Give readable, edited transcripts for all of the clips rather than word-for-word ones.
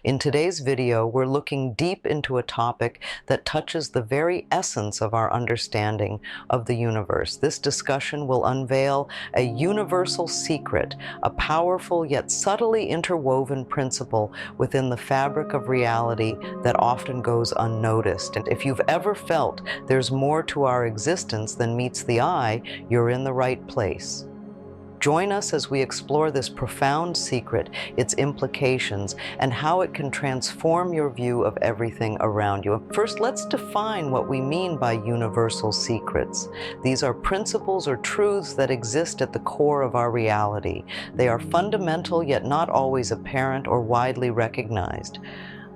In today's video, we're looking deep into a topic that touches the very essence of our understanding of the universe. This discussion will unveil a universal secret, a powerful yet subtly interwoven principle within the fabric of reality that often goes unnoticed. And if you've ever felt there's more to our existence than meets the eye, you're in the right place. Join us as we explore this profound secret, its implications, and how it can transform your view of everything around you. First, let's define what we mean by universal secrets. These are principles or truths that exist at the core of our reality. They are fundamental yet not always apparent or widely recognized.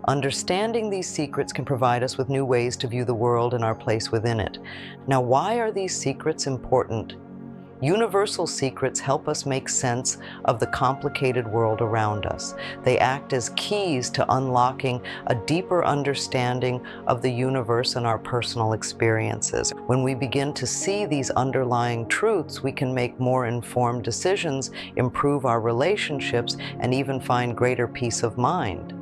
Understanding these secrets can provide us with new ways to view the world and our place within it. Now, why are these secrets important? Universal secrets help us make sense of the complicated world around us. They act as keys to unlocking a deeper understanding of the universe and our personal experiences. When we begin to see these underlying truths, we can make more informed decisions, improve our relationships, and even find greater peace of mind.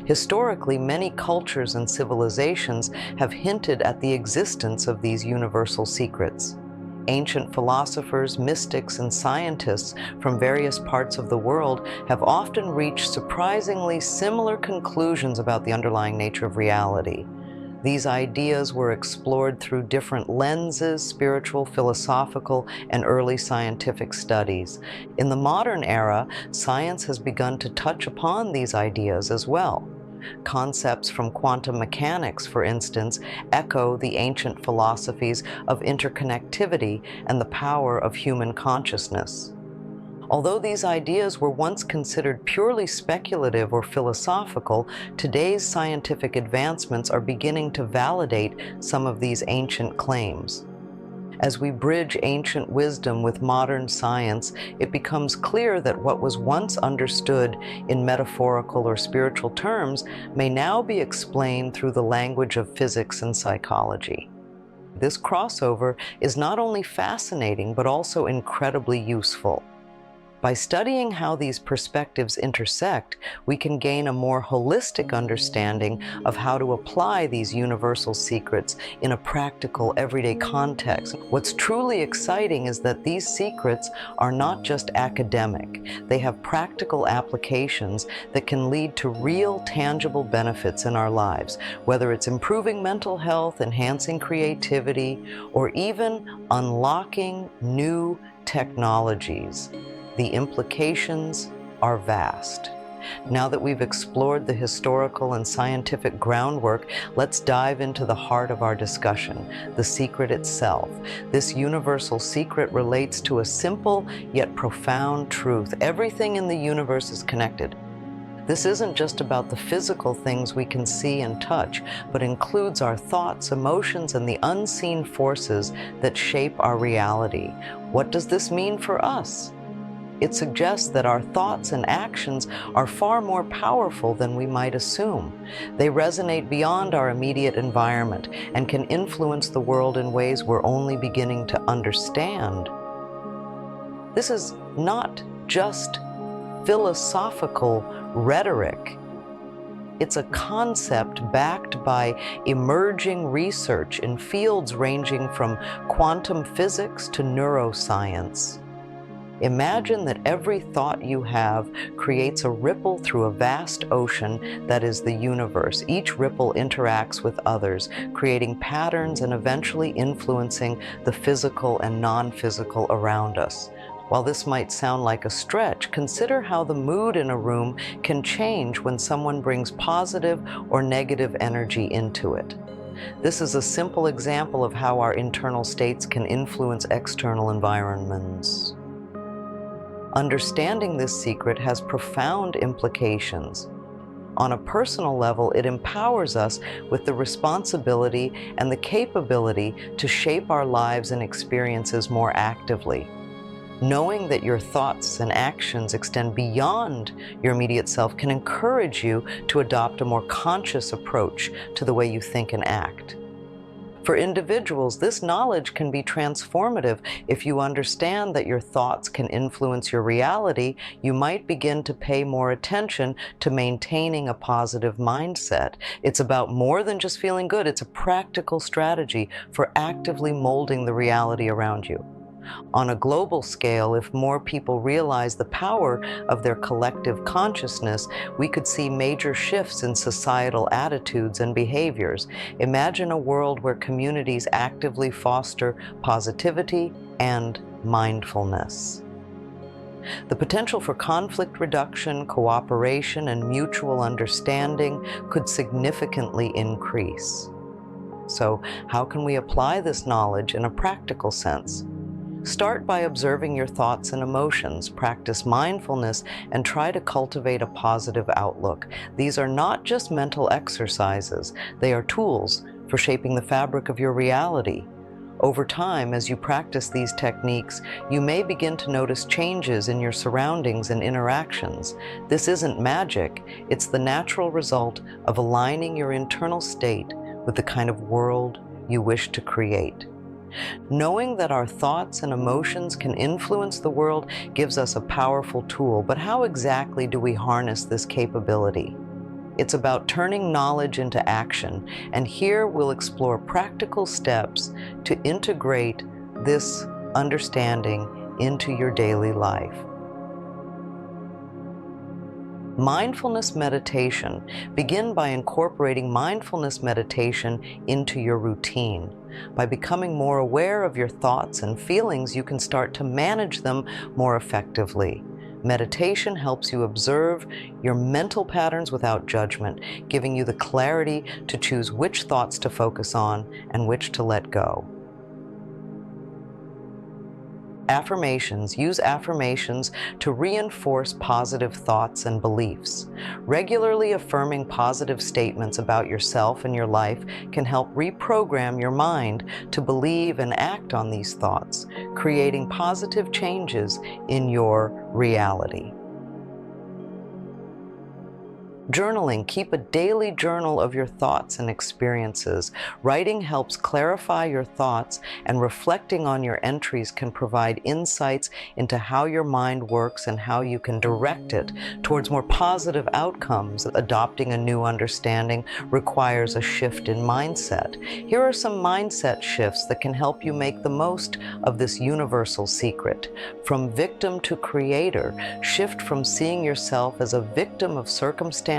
Historically, many cultures and civilizations have hinted at the existence of these universal secrets. Ancient philosophers, mystics, and scientists from various parts of the world have often reached surprisingly similar conclusions about the underlying nature of reality. These ideas were explored through different lenses, spiritual, philosophical, and early scientific studies. In the modern era, science has begun to touch upon these ideas as well. Concepts from quantum mechanics, for instance, echo the ancient philosophies of interconnectivity and the power of human consciousness. Although these ideas were once considered purely speculative or philosophical, today's scientific advancements are beginning to validate some of these ancient claims. As we bridge ancient wisdom with modern science, it becomes clear that what was once understood in metaphorical or spiritual terms may now be explained through the language of physics and psychology. This crossover is not only fascinating, but also incredibly useful. By studying how these perspectives intersect, we can gain a more holistic understanding of how to apply these universal secrets in a practical, everyday context. What's truly exciting is that these secrets are not just academic. They have practical applications that can lead to real, tangible benefits in our lives, whether it's improving mental health, enhancing creativity, or even unlocking new technologies. The implications are vast. Now that we've explored the historical and scientific groundwork, let's dive into the heart of our discussion, the secret itself. This universal secret relates to a simple yet profound truth. Everything in the universe is connected. This isn't just about the physical things we can see and touch, but includes our thoughts, emotions, and the unseen forces that shape our reality. What does this mean for us? It suggests that our thoughts and actions are far more powerful than we might assume. They resonate beyond our immediate environment and can influence the world in ways we're only beginning to understand. This is not just philosophical rhetoric. It's a concept backed by emerging research in fields ranging from quantum physics to neuroscience. Imagine that every thought you have creates a ripple through a vast ocean that is the universe. Each ripple interacts with others, creating patterns and eventually influencing the physical and non-physical around us. While this might sound like a stretch, consider how the mood in a room can change when someone brings positive or negative energy into it. This is a simple example of how our internal states can influence external environments. Understanding this secret has profound implications. On a personal level, it empowers us with the responsibility and the capability to shape our lives and experiences more actively. Knowing that your thoughts and actions extend beyond your immediate self can encourage you to adopt a more conscious approach to the way you think and act. For individuals, this knowledge can be transformative. If you understand that your thoughts can influence your reality, you might begin to pay more attention to maintaining a positive mindset. It's about more than just feeling good. It's a practical strategy for actively molding the reality around you. On a global scale, if more people realize the power of their collective consciousness, we could see major shifts in societal attitudes and behaviors. Imagine a world where communities actively foster positivity and mindfulness. The potential for conflict reduction, cooperation, and mutual understanding could significantly increase. So, how can we apply this knowledge in a practical sense? Start by observing your thoughts and emotions, practice mindfulness, and try to cultivate a positive outlook. These are not just mental exercises, they are tools for shaping the fabric of your reality. Over time, as you practice these techniques, you may begin to notice changes in your surroundings and interactions. This isn't magic, it's the natural result of aligning your internal state with the kind of world you wish to create. Knowing that our thoughts and emotions can influence the world gives us a powerful tool, but how exactly do we harness this capability? It's about turning knowledge into action, and here we'll explore practical steps to integrate this understanding into your daily life. Mindfulness meditation. Begin by incorporating mindfulness meditation into your routine. By becoming more aware of your thoughts and feelings, you can start to manage them more effectively. Meditation helps you observe your mental patterns without judgment, giving you the clarity to choose which thoughts to focus on and which to let go. Affirmations. Use affirmations to reinforce positive thoughts and beliefs. Regularly affirming positive statements about yourself and your life can help reprogram your mind to believe and act on these thoughts, creating positive changes in your reality. Journaling. Keep a daily journal of your thoughts and experiences. Writing helps clarify your thoughts, and reflecting on your entries can provide insights into how your mind works and how you can direct it towards more positive outcomes. Adopting a new understanding requires a shift in mindset. Here are some mindset shifts that can help you make the most of this universal secret. From victim to creator. Shift from seeing yourself as a victim of circumstances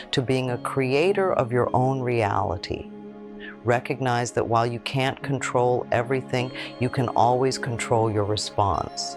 to being a creator of your own reality. Recognize that while you can't control everything, you can always control your response.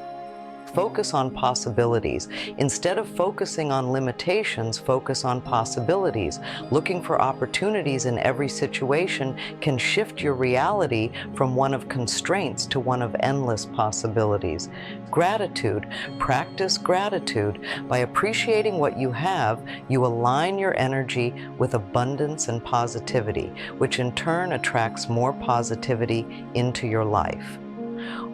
Focus on possibilities. Instead of focusing on limitations, focus on possibilities. Looking for opportunities in every situation can shift your reality from one of constraints to one of endless possibilities. Gratitude. Practice gratitude. By appreciating what you have, you align your energy with abundance and positivity, which in turn attracts more positivity into your life.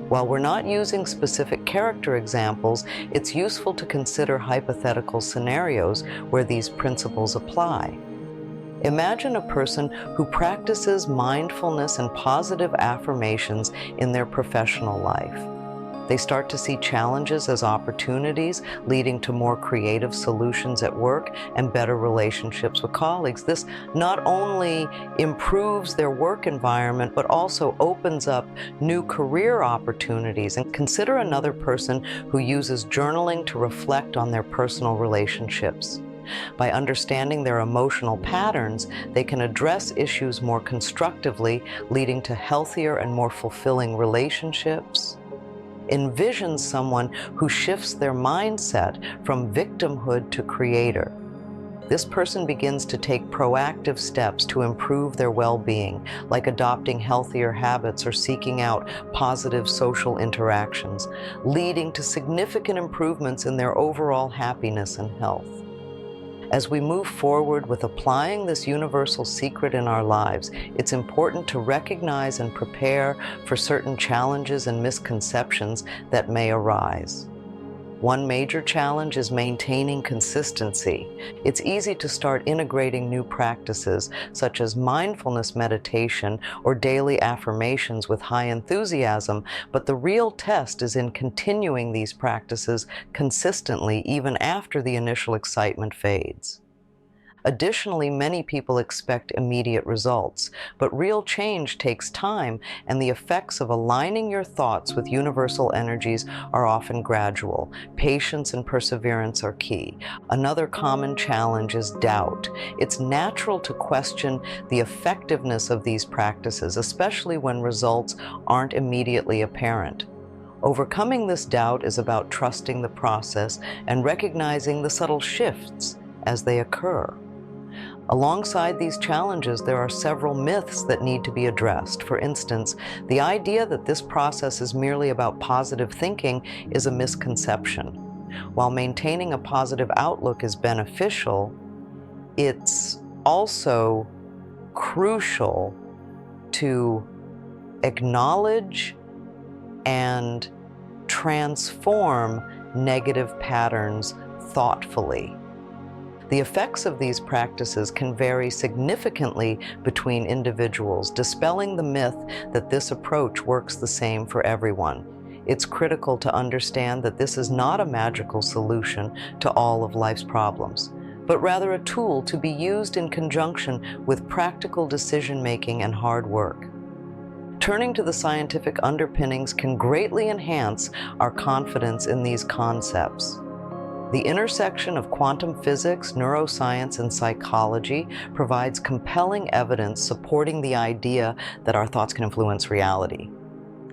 While we're not using specific character examples, it's useful to consider hypothetical scenarios where these principles apply. Imagine a person who practices mindfulness and positive affirmations in their professional life. They start to see challenges as opportunities, leading to more creative solutions at work and better relationships with colleagues. This not only improves their work environment, but also opens up new career opportunities. And consider another person who uses journaling to reflect on their personal relationships. By understanding their emotional patterns, they can address issues more constructively, leading to healthier and more fulfilling relationships. Envision someone who shifts their mindset from victimhood to creator. This person begins to take proactive steps to improve their well-being, like adopting healthier habits or seeking out positive social interactions, leading to significant improvements in their overall happiness and health. As we move forward with applying this universal secret in our lives, it's important to recognize and prepare for certain challenges and misconceptions that may arise. One major challenge is maintaining consistency. It's easy to start integrating new practices, such as mindfulness meditation or daily affirmations with high enthusiasm, but the real test is in continuing these practices consistently even after the initial excitement fades. Additionally, many people expect immediate results, but real change takes time, and the effects of aligning your thoughts with universal energies are often gradual. Patience and perseverance are key. Another common challenge is doubt. It's natural to question the effectiveness of these practices, especially when results aren't immediately apparent. Overcoming this doubt is about trusting the process and recognizing the subtle shifts as they occur. Alongside these challenges, there are several myths that need to be addressed. For instance, the idea that this process is merely about positive thinking is a misconception. While maintaining a positive outlook is beneficial, it's also crucial to acknowledge and transform negative patterns thoughtfully. The effects of these practices can vary significantly between individuals, dispelling the myth that this approach works the same for everyone. It's critical to understand that this is not a magical solution to all of life's problems, but rather a tool to be used in conjunction with practical decision-making and hard work. Turning to the scientific underpinnings can greatly enhance our confidence in these concepts. The intersection of quantum physics, neuroscience, and psychology provides compelling evidence supporting the idea that our thoughts can influence reality.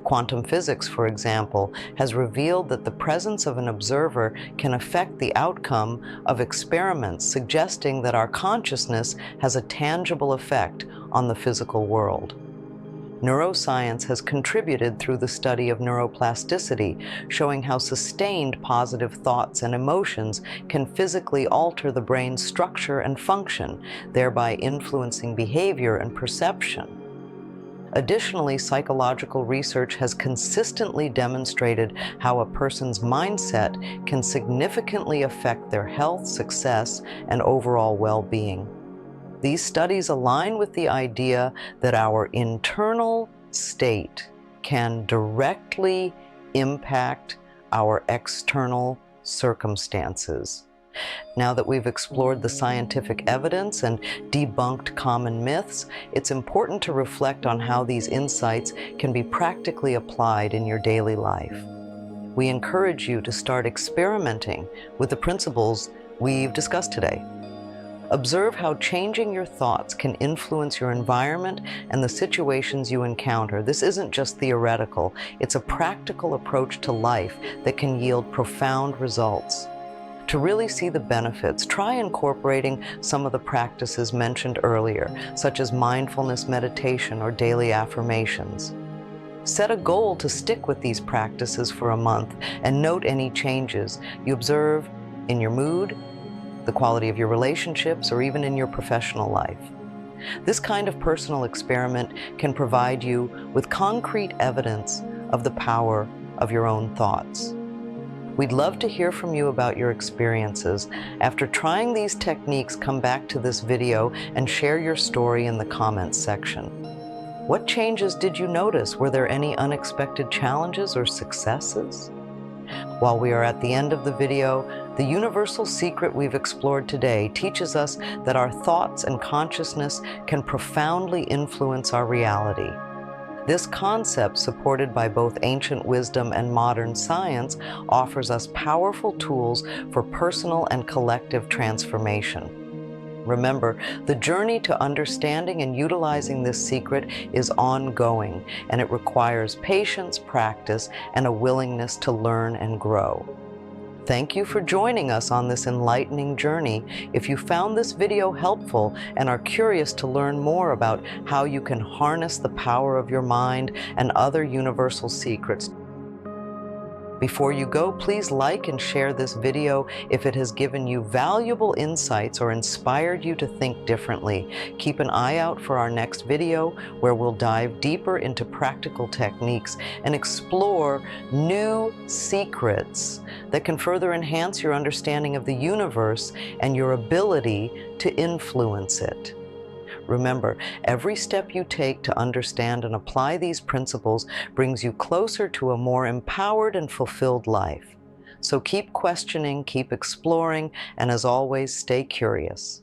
Quantum physics, for example, has revealed that the presence of an observer can affect the outcome of experiments, suggesting that our consciousness has a tangible effect on the physical world. Neuroscience has contributed through the study of neuroplasticity, showing how sustained positive thoughts and emotions can physically alter the brain's structure and function, thereby influencing behavior and perception. Additionally, psychological research has consistently demonstrated how a person's mindset can significantly affect their health, success, and overall well-being. These studies align with the idea that our internal state can directly impact our external circumstances. Now that we've explored the scientific evidence and debunked common myths, it's important to reflect on how these insights can be practically applied in your daily life. We encourage you to start experimenting with the principles we've discussed today. Observe how changing your thoughts can influence your environment and the situations you encounter. This isn't just theoretical, it's a practical approach to life that can yield profound results. To really see the benefits, try incorporating some of the practices mentioned earlier, such as mindfulness meditation or daily affirmations. Set a goal to stick with these practices for a month and note any changes you observe in your mood, the quality of your relationships, or even in your professional life. This kind of personal experiment can provide you with concrete evidence of the power of your own thoughts. We'd love to hear from you about your experiences. After trying these techniques, come back to this video and share your story in the comments section. What changes did you notice? Were there any unexpected challenges or successes? While we are at the end of the video, the universal secret we've explored today teaches us that our thoughts and consciousness can profoundly influence our reality. This concept, supported by both ancient wisdom and modern science, offers us powerful tools for personal and collective transformation. Remember, the journey to understanding and utilizing this secret is ongoing, and it requires patience, practice, and a willingness to learn and grow. Thank you for joining us on this enlightening journey. If you found this video helpful and are curious to learn more about how you can harness the power of your mind and other universal secrets, Before you go, please like and share this video if it has given you valuable insights or inspired you to think differently. Keep an eye out for our next video where we'll dive deeper into practical techniques and explore new secrets that can further enhance your understanding of the universe and your ability to influence it. Remember, every step you take to understand and apply these principles brings you closer to a more empowered and fulfilled life. So keep questioning, keep exploring, and as always, stay curious.